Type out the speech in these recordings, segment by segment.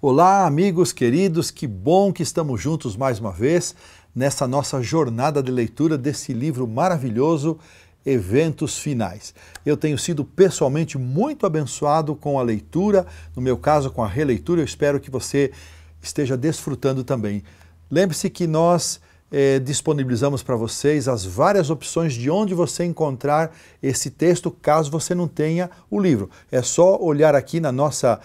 Olá, amigos queridos, que bom que estamos juntos mais uma vez nessa nossa jornada de leitura desse livro maravilhoso, Eventos Finais. Eu tenho sido pessoalmente muito abençoado com a leitura, no meu caso com a releitura, eu espero que você esteja desfrutando também. Lembre-se que nós disponibilizamos para vocês as várias opções de onde você encontrar esse texto, caso você não tenha o livro. É só olhar aqui na nossa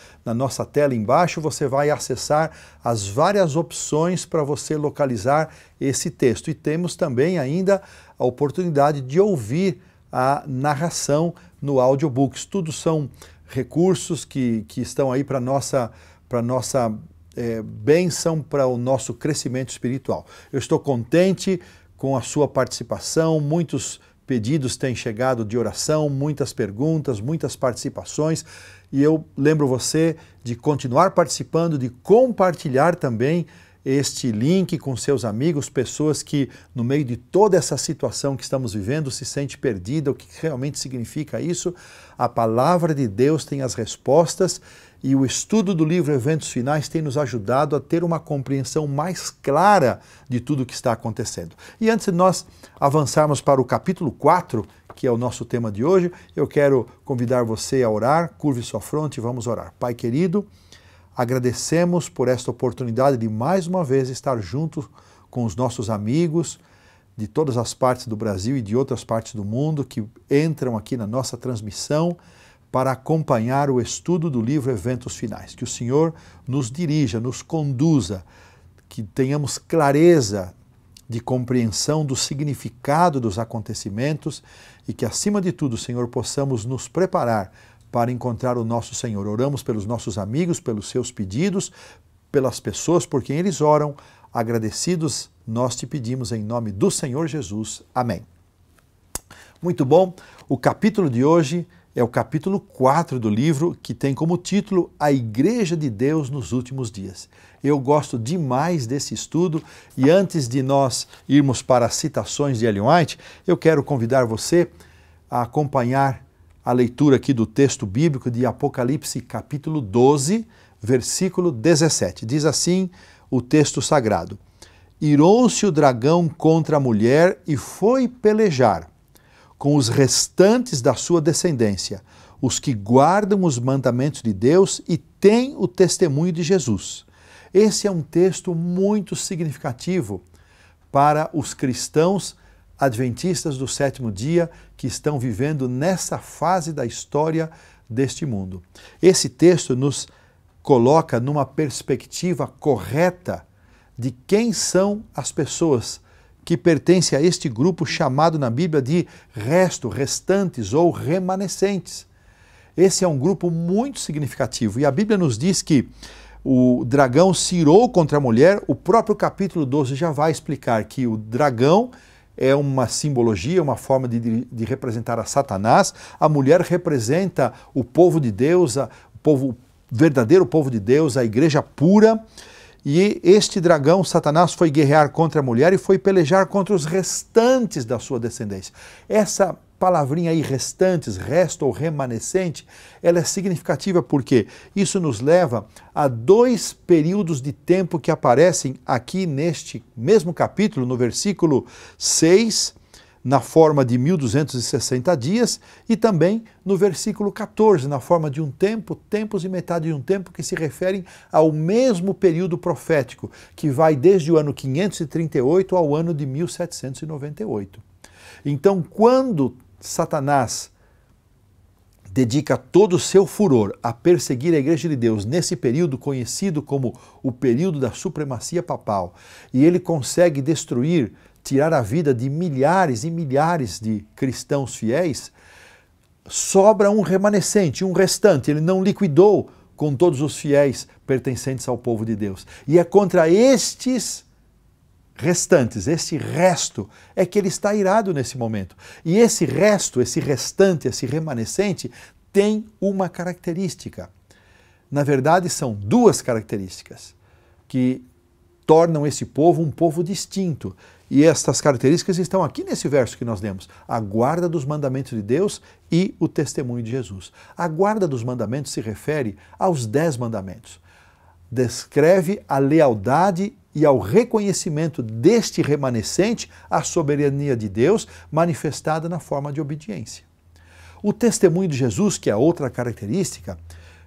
tela embaixo, você vai acessar as várias opções para você localizar esse texto. E temos também ainda a oportunidade de ouvir a narração no audiobooks. Tudo são recursos que estão aí para nossa bênção para o nosso crescimento espiritual. Eu estou contente com a sua participação, muitos pedidos têm chegado de oração, muitas perguntas, muitas participações, e eu lembro você de continuar participando, de compartilhar também este link com seus amigos, pessoas que no meio de toda essa situação que estamos vivendo se sente perdida, o que realmente significa isso? A palavra de Deus tem as respostas e o estudo do livro Eventos Finais tem nos ajudado a ter uma compreensão mais clara de tudo o que está acontecendo. E antes de nós avançarmos para o capítulo 4, que é o nosso tema de hoje, eu quero convidar você a orar, curve sua fronte e vamos orar. Pai querido, agradecemos por esta oportunidade de mais uma vez estar junto com os nossos amigos de todas as partes do Brasil e de outras partes do mundo que entram aqui na nossa transmissão para acompanhar o estudo do livro Eventos Finais. Que o Senhor nos dirija, nos conduza, que tenhamos clareza de compreensão do significado dos acontecimentos e que, acima de tudo, Senhor, possamos nos preparar para encontrar o nosso Senhor. Oramos pelos nossos amigos, pelos seus pedidos, pelas pessoas por quem eles oram. Agradecidos, nós te pedimos em nome do Senhor Jesus. Amém. Muito bom. O capítulo de hoje é o capítulo 4 do livro, que tem como título A Igreja de Deus nos Últimos Dias. Eu gosto demais desse estudo e antes de nós irmos para as citações de Ellen White, eu quero convidar você a acompanhar a leitura aqui do texto bíblico de Apocalipse, capítulo 12, versículo 17. Diz assim o texto sagrado: Irou-se o dragão contra a mulher e foi pelejar com os restantes da sua descendência, os que guardam os mandamentos de Deus e têm o testemunho de Jesus. Esse é um texto muito significativo para os cristãos adventistas do sétimo dia que estão vivendo nessa fase da história deste mundo. Esse texto nos coloca numa perspectiva correta de quem são as pessoas que pertencem a este grupo chamado na Bíblia de restantes ou remanescentes. Esse é um grupo muito significativo e a Bíblia nos diz que o dragão se irou contra a mulher. O próprio capítulo 12 já vai explicar que o dragão é uma simbologia, uma forma de representar a Satanás. A mulher representa o povo de Deus, o verdadeiro povo de Deus, a igreja pura. E este dragão, Satanás, foi guerrear contra a mulher e foi pelejar contra os restantes da sua descendência. Essa palavrinha aí, restantes, resto ou remanescente, ela é significativa porque isso nos leva a dois períodos de tempo que aparecem aqui neste mesmo capítulo, no versículo 6, na forma de 1260 dias, e também no versículo 14, na forma de um tempo, tempos e metade de um tempo, que se referem ao mesmo período profético, que vai desde o ano 538 ao ano de 1798. Então, quando Satanás dedica todo o seu furor a perseguir a Igreja de Deus nesse período conhecido como o período da supremacia papal, e ele consegue destruir, tirar a vida de milhares e milhares de cristãos fiéis, sobra um remanescente, um restante. Ele não liquidou com todos os fiéis pertencentes ao povo de Deus. E é contra estes restantes, este resto, é que ele está irado nesse momento. E esse resto, esse restante, esse remanescente, tem uma característica. Na verdade, são duas características que tornam esse povo um povo distinto. E estas características estão aqui nesse verso que nós lemos. A guarda dos mandamentos de Deus e o testemunho de Jesus. A guarda dos mandamentos se refere aos 10 mandamentos. descreve a lealdade e ao reconhecimento deste remanescente à soberania de Deus manifestada na forma de obediência. O testemunho de Jesus, que é outra característica,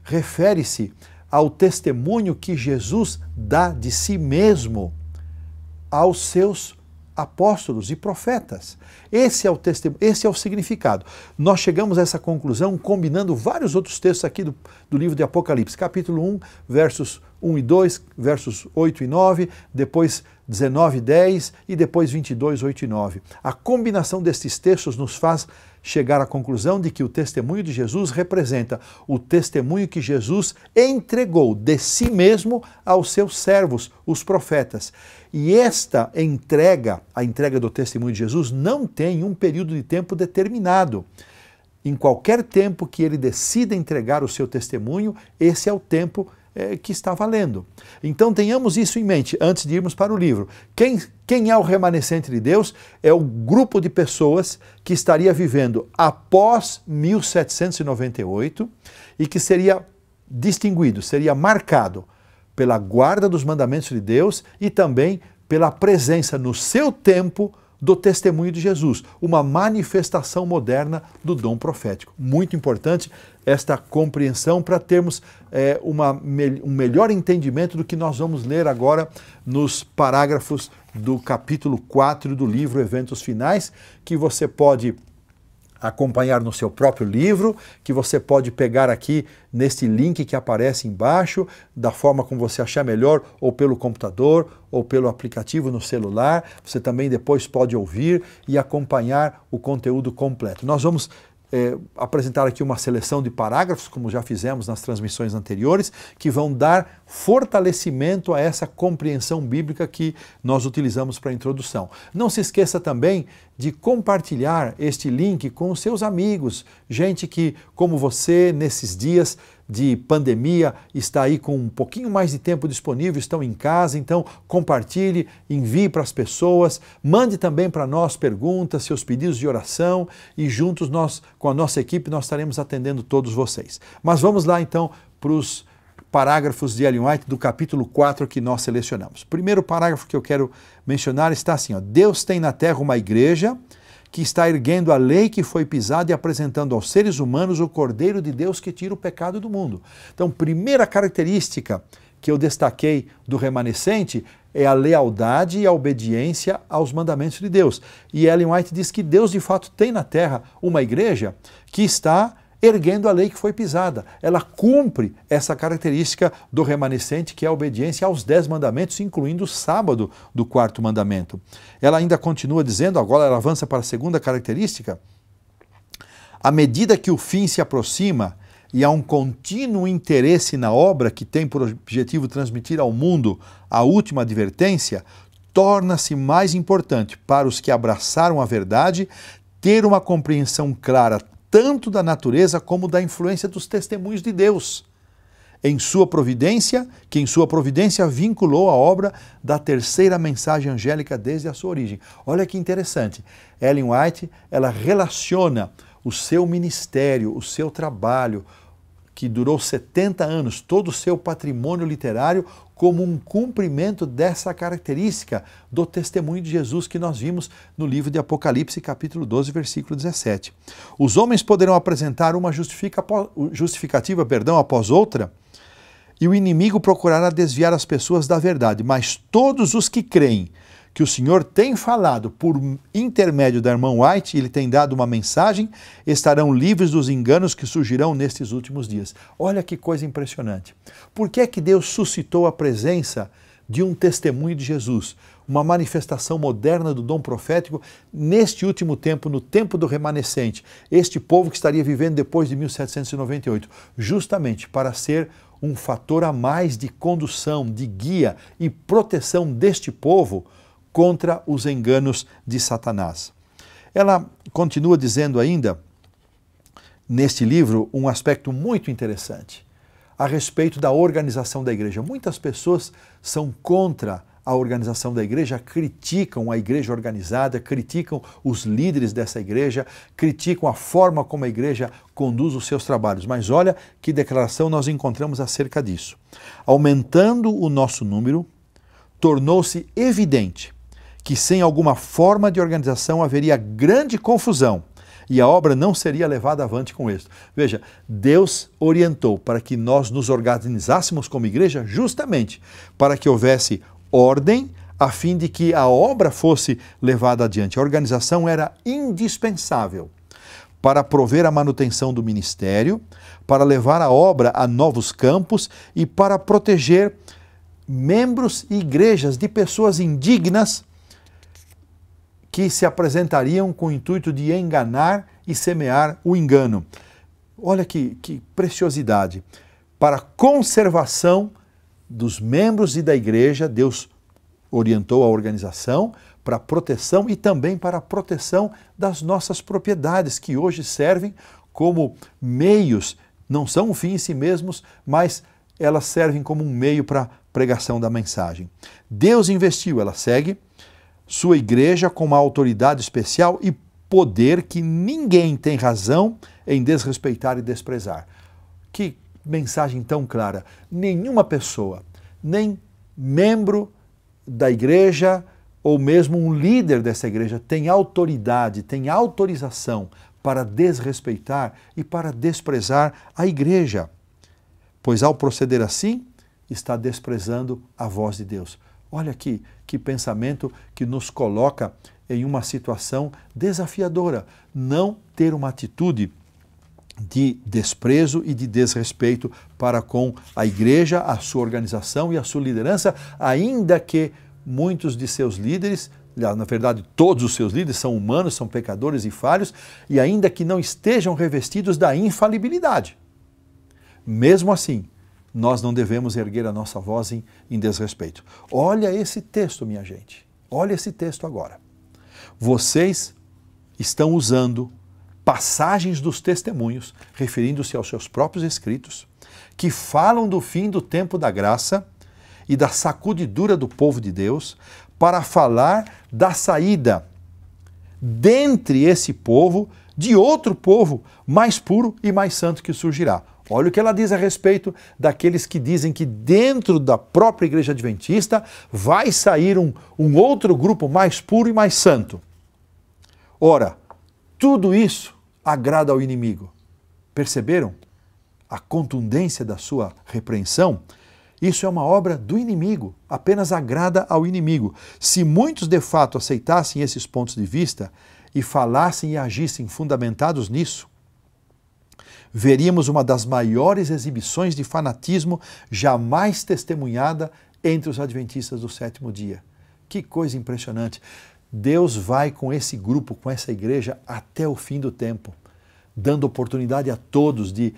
refere-se ao testemunho que Jesus dá de si mesmo aos seus apóstolos e profetas. Esse é o testemunho, esse é o significado. Nós chegamos a essa conclusão combinando vários outros textos aqui do livro de Apocalipse, capítulo 1, versos 1 e 2, versos 8 e 9, depois 19 e 10 e depois 22, 8 e 9. A combinação destes textos nos faz chegar à conclusão de que o testemunho de Jesus representa o testemunho que Jesus entregou de si mesmo aos seus servos, os profetas. E esta entrega, a entrega do testemunho de Jesus, não tem um período de tempo determinado. Em qualquer tempo que ele decida entregar o seu testemunho, esse é o tempo que está valendo. Então tenhamos isso em mente antes de irmos para o livro. Quem é o remanescente de Deus? É o grupo de pessoas que estaria vivendo após 1798 e que seria distinguido, seria marcado pela guarda dos mandamentos de Deus e também pela presença no seu tempo do testemunho de Jesus, uma manifestação moderna do dom profético. Muito importante esta compreensão para termos um melhor entendimento do que nós vamos ler agora nos parágrafos do capítulo 4 do livro Eventos Finais, que você pode acompanhar no seu próprio livro, que você pode pegar aqui neste link que aparece embaixo, da forma como você achar melhor, ou pelo computador, ou pelo aplicativo no celular. Você também depois pode ouvir e acompanhar o conteúdo completo. Nós vamos apresentar aqui uma seleção de parágrafos, como já fizemos nas transmissões anteriores, que vão dar fortalecimento a essa compreensão bíblica que nós utilizamos para a introdução. Não se esqueça também de compartilhar este link com os seus amigos, gente que, como você, nesses dias de pandemia, está aí com um pouquinho mais de tempo disponível, estão em casa, então compartilhe, envie para as pessoas, mande também para nós perguntas, seus pedidos de oração e juntos nós, com a nossa equipe, nós estaremos atendendo todos vocês. Mas vamos lá então para os parágrafos de Ellen White do capítulo 4 que nós selecionamos. O primeiro parágrafo que eu quero mencionar está assim, ó: Deus tem na terra uma igreja que está erguendo a lei que foi pisada e apresentando aos seres humanos o Cordeiro de Deus que tira o pecado do mundo. Então, primeira característica que eu destaquei do remanescente é a lealdade e a obediência aos mandamentos de Deus. E Ellen White diz que Deus de fato tem na terra uma igreja que está erguendo a lei que foi pisada. Ela cumpre essa característica do remanescente, que é a obediência aos 10 mandamentos, incluindo o sábado do 4º mandamento. Ela ainda continua dizendo, agora ela avança para a segunda característica: à medida que o fim se aproxima e há um contínuo interesse na obra que tem por objetivo transmitir ao mundo a última advertência, torna-se mais importante para os que abraçaram a verdade ter uma compreensão clara tanto da natureza como da influência dos testemunhos de Deus, que em sua providência vinculou a obra da terceira mensagem angélica desde a sua origem. Olha que interessante, Ellen White, ela relaciona o seu ministério, o seu trabalho, que durou 70 anos, todo o seu patrimônio literário, como um cumprimento dessa característica do testemunho de Jesus que nós vimos no livro de Apocalipse, capítulo 12, versículo 17. Os homens poderão apresentar uma justificativa após outra, e o inimigo procurará desviar as pessoas da verdade, mas todos os que creem que o Senhor tem falado por intermédio da irmã White, ele tem dado uma mensagem, estarão livres dos enganos que surgirão nestes últimos dias. Olha que coisa impressionante. Por que é que Deus suscitou a presença de um testemunho de Jesus, uma manifestação moderna do dom profético neste último tempo, no tempo do remanescente, este povo que estaria vivendo depois de 1798, justamente para ser um fator a mais de condução, de guia e proteção deste povo contra os enganos de Satanás. Ela continua dizendo ainda, neste livro, um aspecto muito interessante a respeito da organização da igreja. Muitas pessoas são contra a organização da igreja, criticam a igreja organizada, criticam os líderes dessa igreja, criticam a forma como a igreja conduz os seus trabalhos. Mas olha que declaração nós encontramos acerca disso. Aumentando o nosso número, tornou-se evidente que sem alguma forma de organização haveria grande confusão e a obra não seria levada avante com êxito. Veja, Deus orientou para que nós nos organizássemos como igreja justamente para que houvesse ordem a fim de que a obra fosse levada adiante. A organização era indispensável para prover a manutenção do ministério, para levar a obra a novos campos e para proteger membros e igrejas de pessoas indignas que se apresentariam com o intuito de enganar e semear o engano. Olha que preciosidade. Para a conservação dos membros e da igreja, Deus orientou a organização para a proteção e também para a proteção das nossas propriedades, que hoje servem como meios, não são um fim em si mesmos, mas elas servem como um meio para a pregação da mensagem. Deus investiu, ela segue, sua igreja com uma autoridade especial e poder que ninguém tem razão em desrespeitar e desprezar. Que mensagem tão clara. Nenhuma pessoa, nem membro da igreja ou mesmo um líder dessa igreja tem autoridade, tem autorização para desrespeitar e para desprezar a igreja. Pois ao proceder assim, está desprezando a voz de Deus. Olha aqui, que pensamento que nos coloca em uma situação desafiadora. Não ter uma atitude de desprezo e de desrespeito para com a igreja, a sua organização e a sua liderança, ainda que muitos de seus líderes, na verdade todos os seus líderes são humanos, são pecadores e falhos, e ainda que não estejam revestidos da infalibilidade. Mesmo assim, nós não devemos erguer a nossa voz em desrespeito. Olha esse texto, minha gente. Olha esse texto agora. Vocês estão usando passagens dos testemunhos, referindo-se aos seus próprios escritos, que falam do fim do tempo da graça e da sacudidura do povo de Deus, para falar da saída dentre esse povo de outro povo mais puro e mais santo que surgirá. Olha o que ela diz a respeito daqueles que dizem que dentro da própria igreja adventista vai sair um outro grupo mais puro e mais santo. Ora, tudo isso agrada ao inimigo. Perceberam a contundência da sua repreensão? Isso é uma obra do inimigo, apenas agrada ao inimigo. Se muitos de fato aceitassem esses pontos de vista e falassem e agissem fundamentados nisso, veríamos uma das maiores exibições de fanatismo jamais testemunhada entre os adventistas do sétimo dia. Que coisa impressionante! Deus vai com esse grupo, com essa igreja, até o fim do tempo, dando oportunidade a todos de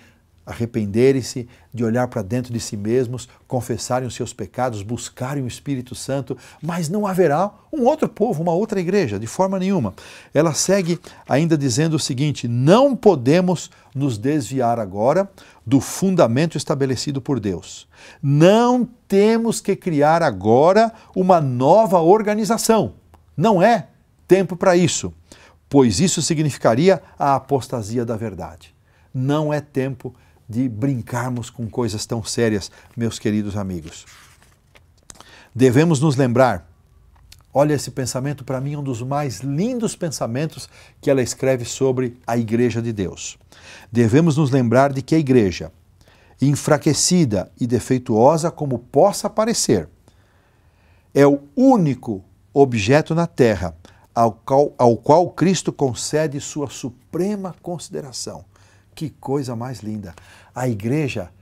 arrependerem-se, de olhar para dentro de si mesmos, confessarem os seus pecados, buscarem o Espírito Santo, mas não haverá um outro povo, uma outra igreja, de forma nenhuma. Ela segue ainda dizendo o seguinte: não podemos nos desviar agora do fundamento estabelecido por Deus. Não temos que criar agora uma nova organização. Não é tempo para isso, pois isso significaria a apostasia da verdade. Não é tempo de brincarmos com coisas tão sérias, meus queridos amigos. Devemos nos lembrar, olha esse pensamento, para mim um dos mais lindos pensamentos que ela escreve sobre a Igreja de Deus. Devemos nos lembrar de que a Igreja, enfraquecida e defeituosa como possa parecer, é o único objeto na terra ao qual Cristo concede sua suprema consideração. Que coisa mais linda! A igreja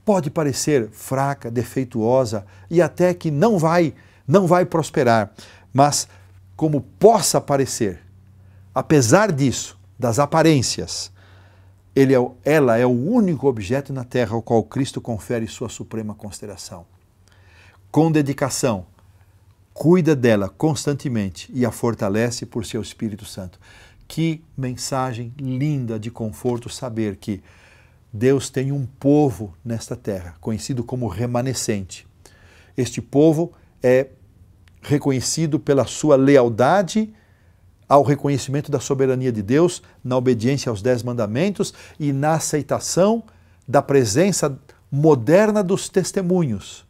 pode parecer fraca, defeituosa e até que não vai prosperar, mas como possa parecer, apesar disso, das aparências, ela é o único objeto na terra ao qual Cristo confere sua suprema consideração. Com dedicação, cuida dela constantemente e a fortalece por seu Espírito Santo. Que mensagem linda de conforto saber que Deus tem um povo nesta terra, conhecido como remanescente. Este povo é reconhecido pela sua lealdade ao reconhecimento da soberania de Deus, na obediência aos 10 mandamentos e na aceitação da presença moderna dos testemunhos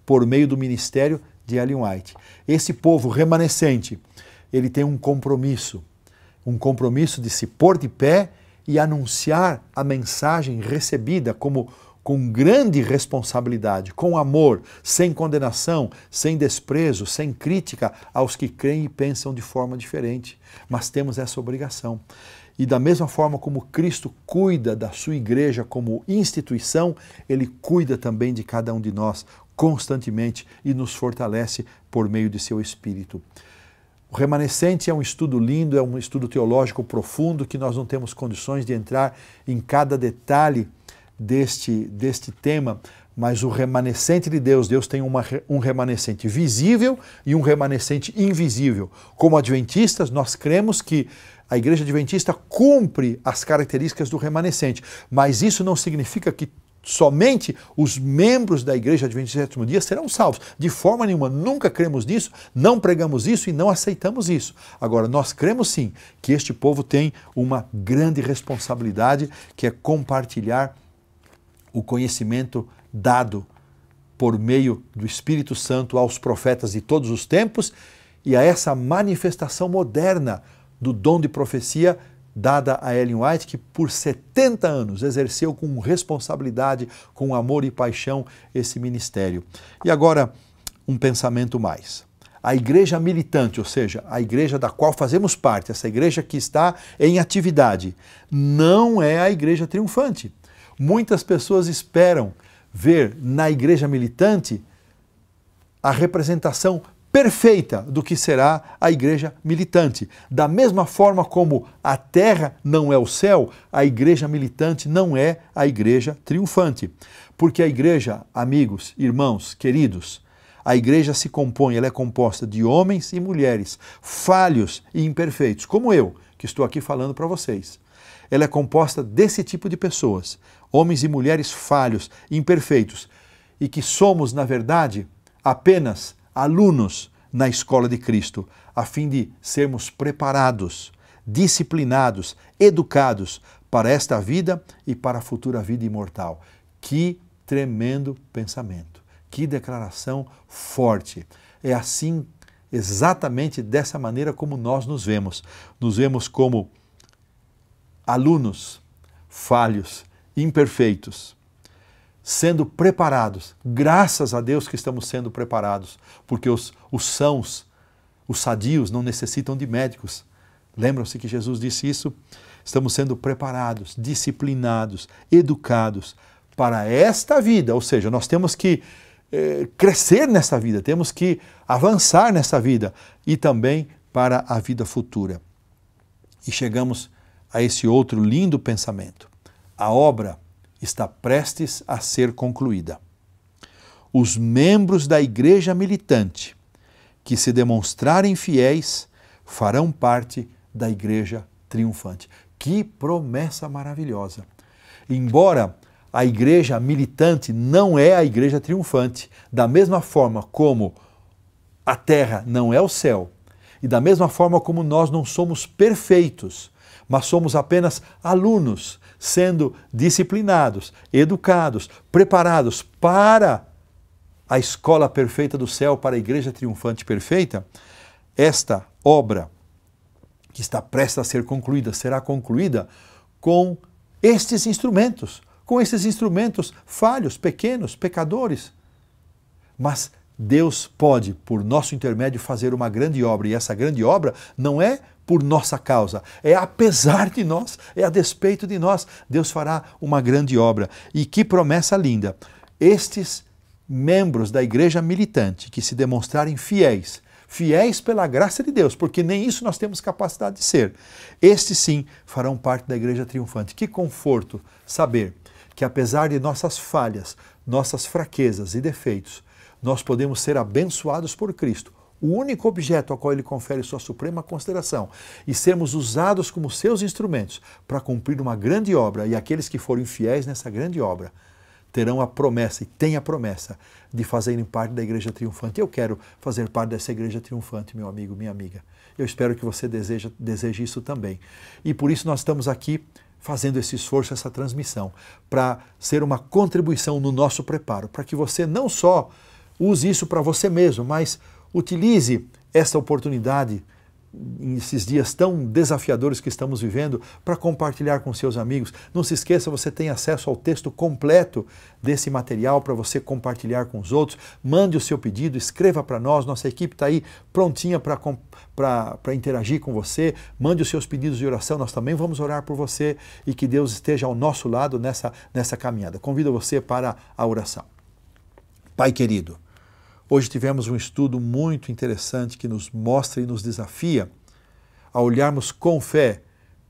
por meio do ministério de Ellen White. Esse povo remanescente, ele tem um compromisso de se pôr de pé e anunciar a mensagem recebida com grande responsabilidade, com amor, sem condenação, sem desprezo, sem crítica aos que creem e pensam de forma diferente. Mas temos essa obrigação. E da mesma forma como Cristo cuida da sua igreja como instituição, Ele cuida também de cada um de nós constantemente e nos fortalece por meio de seu Espírito. O remanescente é um estudo lindo, é um estudo teológico profundo que nós não temos condições de entrar em cada detalhe deste tema, mas o remanescente de Deus, Deus tem um remanescente visível e um remanescente invisível. Como adventistas, nós cremos que a Igreja Adventista cumpre as características do remanescente, mas isso não significa que somente os membros da Igreja Adventista do Sétimo Dia serão salvos. De forma nenhuma, nunca cremos nisso, não pregamos isso e não aceitamos isso. Agora, nós cremos sim que este povo tem uma grande responsabilidade, que é compartilhar o conhecimento dado por meio do Espírito Santo aos profetas de todos os tempos e a essa manifestação moderna do dom de profecia dada a Ellen White, que por 70 anos exerceu com responsabilidade, com amor e paixão esse ministério. E agora, um pensamento mais. A igreja militante, ou seja, a igreja da qual fazemos parte, essa igreja que está em atividade, não é a igreja triunfante. Muitas pessoas esperam ver na igreja militante a representação perfeita do que será a igreja militante. Da mesma forma como a terra não é o céu, a igreja militante não é a igreja triunfante. Porque a igreja, amigos, irmãos, queridos, a igreja se compõe, ela é composta de homens e mulheres falhos e imperfeitos, como eu, que estou aqui falando para vocês. Ela é composta desse tipo de pessoas, homens e mulheres falhos, imperfeitos, e que somos, na verdade, apenas alunos na escola de Cristo, a fim de sermos preparados, disciplinados, educados para esta vida e para a futura vida imortal. Que tremendo pensamento, que declaração forte. É assim, exatamente dessa maneira como nós nos vemos. Nos vemos como alunos falhos, imperfeitos, sendo preparados, graças a Deus que estamos sendo preparados, porque os sãos, os sadios não necessitam de médicos. Lembram-se que Jesus disse isso? Estamos sendo preparados, disciplinados, educados para esta vida, ou seja, nós temos que crescer nessa vida, temos que avançar nessa vida e também para a vida futura. E chegamos a esse outro lindo pensamento. A obra está prestes a ser concluída. Os membros da igreja militante que se demonstrarem fiéis farão parte da igreja triunfante. Que promessa maravilhosa! Embora a igreja militante não é a igreja triunfante, da mesma forma como a terra não é o céu, e da mesma forma como nós não somos perfeitos, mas somos apenas alunos, sendo disciplinados, educados, preparados para a escola perfeita do céu, para a igreja triunfante perfeita, esta obra que está prestes a ser concluída, será concluída com estes instrumentos falhos, pequenos, pecadores. Mas Deus pode, por nosso intermédio, fazer uma grande obra, e essa grande obra não é por nossa causa, é apesar de nós, é a despeito de nós. Deus fará uma grande obra. E que promessa linda! Estes membros da igreja militante que se demonstrarem fiéis pela graça de Deus, porque nem isso nós temos capacidade de ser, estes sim farão parte da igreja triunfante. Que conforto saber que apesar de nossas falhas, nossas fraquezas e defeitos, nós podemos ser abençoados por Cristo, o único objeto ao qual Ele confere sua suprema consideração, e sermos usados como seus instrumentos para cumprir uma grande obra, e aqueles que forem fiéis nessa grande obra terão a promessa, e têm a promessa, de fazerem parte da Igreja Triunfante. Eu quero fazer parte dessa Igreja Triunfante, meu amigo, minha amiga. Eu espero que você deseje isso também. E por isso nós estamos aqui fazendo esse esforço, essa transmissão, para ser uma contribuição no nosso preparo, para que você não só use isso para você mesmo, mas utilize essa oportunidade nesses dias tão desafiadores que estamos vivendo, para compartilhar com seus amigos. Não se esqueça, você tem acesso ao texto completo desse material para você compartilhar com os outros. Mande o seu pedido, escreva para nós, nossa equipe está aí prontinha para interagir com você. Mande os seus pedidos de oração, nós também vamos orar por você e que Deus esteja ao nosso lado nessa caminhada. Convido você para a oração. Pai querido, hoje tivemos um estudo muito interessante que nos mostra e nos desafia a olharmos com fé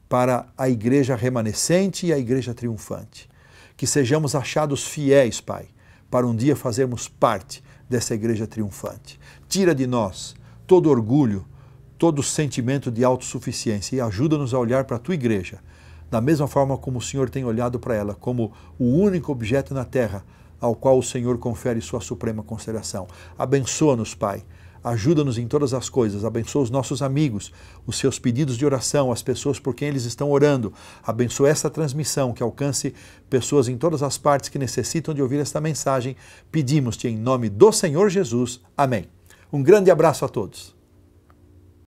para a igreja remanescente e a igreja triunfante. Que sejamos achados fiéis, Pai, para um dia fazermos parte dessa igreja triunfante. Tira de nós todo orgulho, todo sentimento de autossuficiência e ajuda-nos a olhar para a Tua igreja da mesma forma como o Senhor tem olhado para ela, como o único objeto na terra ao qual o Senhor confere sua suprema consideração. Abençoa-nos, Pai. Ajuda-nos em todas as coisas. Abençoa os nossos amigos, os seus pedidos de oração, as pessoas por quem eles estão orando. Abençoa essa transmissão, que alcance pessoas em todas as partes que necessitam de ouvir esta mensagem. Pedimos-te em nome do Senhor Jesus. Amém. Um grande abraço a todos.